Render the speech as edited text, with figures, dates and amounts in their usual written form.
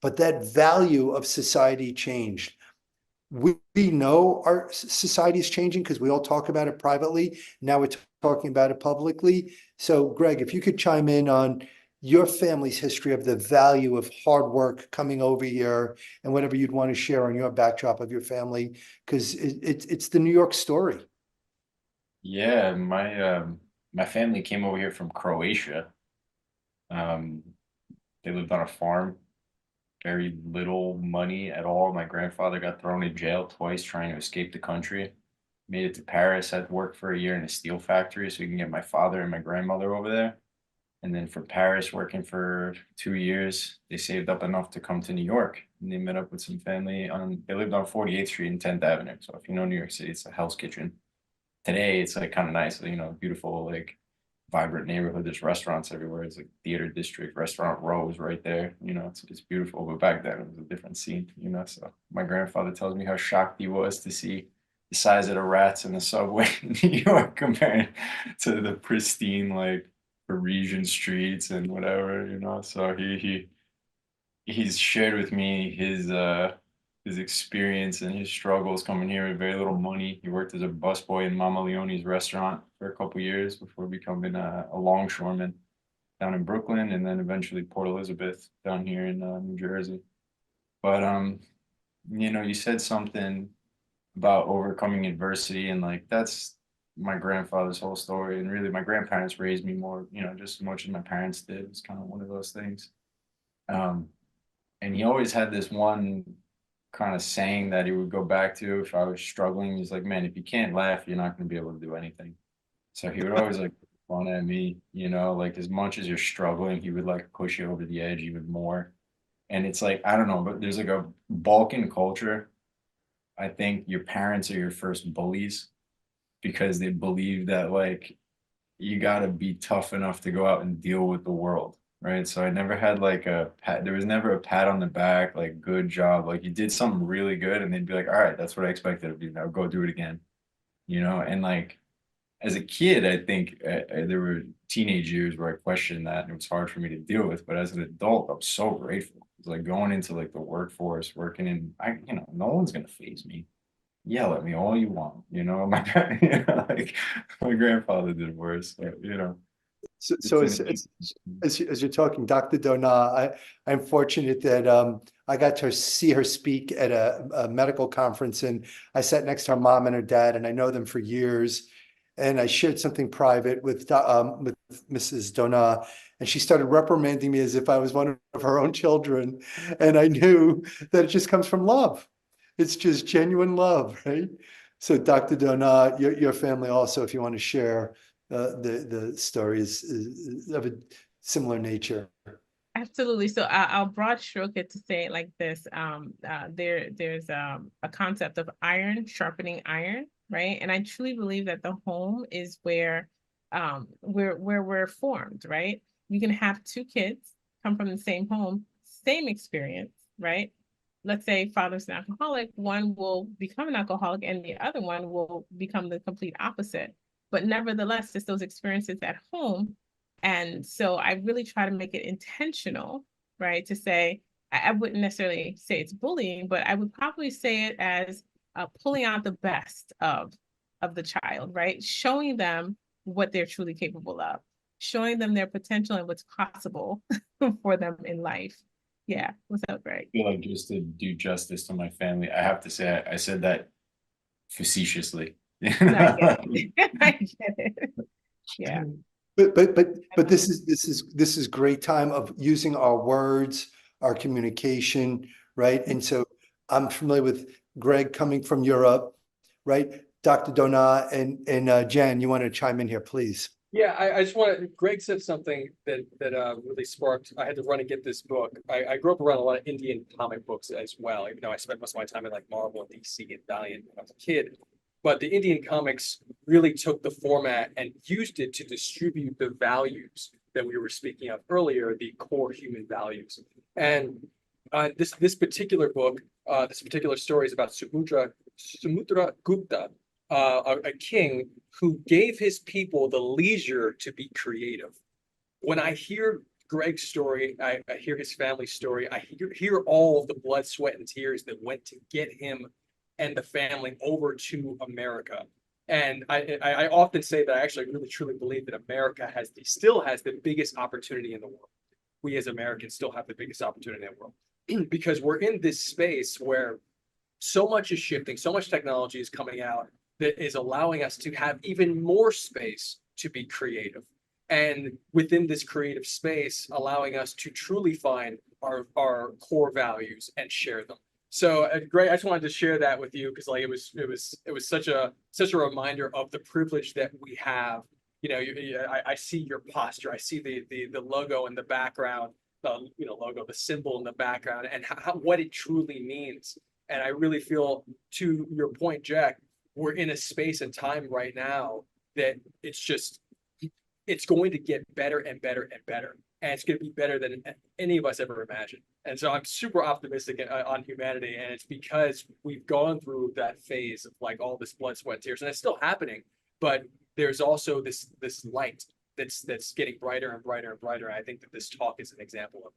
but that value of society changed. We know our society is changing because we all talk about it privately. Now we're talking about it publicly. So, Greg, if you could chime in on your family's history of the value of hard work coming over here and whatever you'd want to share on your backdrop of your family, because it's the New York story. Yeah, my family came over here from Croatia. Um, they lived on a farm, very little money at all. My grandfather got thrown in jail twice trying to escape the country. Made it to Paris, had to work for a year in a steel factory so we can get my father and my grandmother over there. And then from Paris, working for 2 years, they saved up enough to come to New York. And they met up with some family they lived on 48th Street and 10th Avenue. So if you know New York City, it's a Hell's Kitchen. Today, it's like kind of nice, beautiful, like vibrant neighborhood. There's restaurants everywhere. It's like theater district, restaurant rows right there. It's beautiful. But back then, it was a different scene. So my grandfather tells me how shocked he was to see the size of the rats in the subway in New York compared to the pristine, like Parisian streets and whatever. So he's shared with me his experience and his struggles coming here with very little money. He worked as a busboy in Mama Leone's restaurant for a couple years before becoming a longshoreman down in Brooklyn, and then eventually Port Elizabeth down here in New Jersey. But you said something about overcoming adversity, and like that's my grandfather's whole story. And really, my grandparents raised me more, just as much as my parents did. It's kind of one of those things. Um, and he always had this one kind of saying that he would go back to if I was struggling. He's like, man, if you can't laugh, you're not going to be able to do anything. So he would always like fun at me, like as much as you're struggling, he would like push you over the edge even more. And it's like, I don't know, but there's like a Balkan culture. I think your parents are your first bullies because they believe that like you got to be tough enough to go out and deal with the world, right? So I never had like a pat, there was never a pat on the back, like good job, like you did something really good, and they'd be like, all right, that's what I expected of you. Now go do it again. And like as a kid, I think there were teenage years where I questioned that and it was hard for me to deal with. But as an adult, I'm so grateful. It's like going into like the workforce, working no one's gonna faze me. Yell at me all you want. Like my grandfather did worse. So. So It's as, an as you're talking, Dr. Dona, I'm fortunate that I got to see her speak at a medical conference, and I sat next to her mom and her dad, and I know them for years. And I shared something private with Mrs. Dona, and she started reprimanding me as if I was one of her own children. And I knew that it just comes from love. It's just genuine love, right? So, Dr. Dona, your family also, if you want to share the story is of a similar nature. Absolutely. So I'll broad stroke it to say it like this. There's a concept of iron sharpening iron, right? And I truly believe that the home is where we're formed, right? You can have two kids come from the same home, same experience, right? Let's say father's an alcoholic, one will become an alcoholic and the other one will become the complete opposite. But nevertheless, it's those experiences at home. And so I really try to make it intentional, right? To say, I wouldn't necessarily say it's bullying, but I would probably say it as pulling out the best of the child, right? Showing them what they're truly capable of, showing them their potential and what's possible for them in life. Yeah. What's up, Greg? feel like just to do justice to my family, I have to say I said that facetiously. No, I get it. I get it. Yeah. But this is great time of using our words, our communication, right? And so I'm familiar with Greg coming from Europe, right? Dr. Dona and Jan, you want to chime in here, please? Yeah, I just want to. Greg said something that really sparked. I had to run and get this book. I grew up around a lot of Indian comic books as well. Even though I spent most of my time in like Marvel and DC and Valiant when I was a kid, but the Indian comics really took the format and used it to distribute the values that we were speaking of earlier, the core human values. And this particular book, this particular story is about Samudra Gupta, a king who gave his people the leisure to be creative. When I hear Greg's story, I hear his family's story, I hear all of the blood, sweat, and tears that went to get him and the family over to America. And I often say that I actually really truly believe that America still has the biggest opportunity in the world. We as Americans still have the biggest opportunity in the world because we're in this space where so much is shifting, so much technology is coming out that is allowing us to have even more space to be creative. And within this creative space, allowing us to truly find our core values and share them. So Greg, I just wanted to share that with you because like it was such a reminder of the privilege that we have. You know, I see your posture, I see the logo in the background, the logo, the symbol in the background, and what it truly means. And I really feel, to your point, Jack, we're in a space and time right now that it's going to get better and better and better. And it's going to be better than any of us ever imagined. And so I'm super optimistic on humanity. And it's because we've gone through that phase of like all this blood, sweat, and tears, and it's still happening. But there's also this light that's getting brighter and brighter and brighter. And I think that this talk is an example of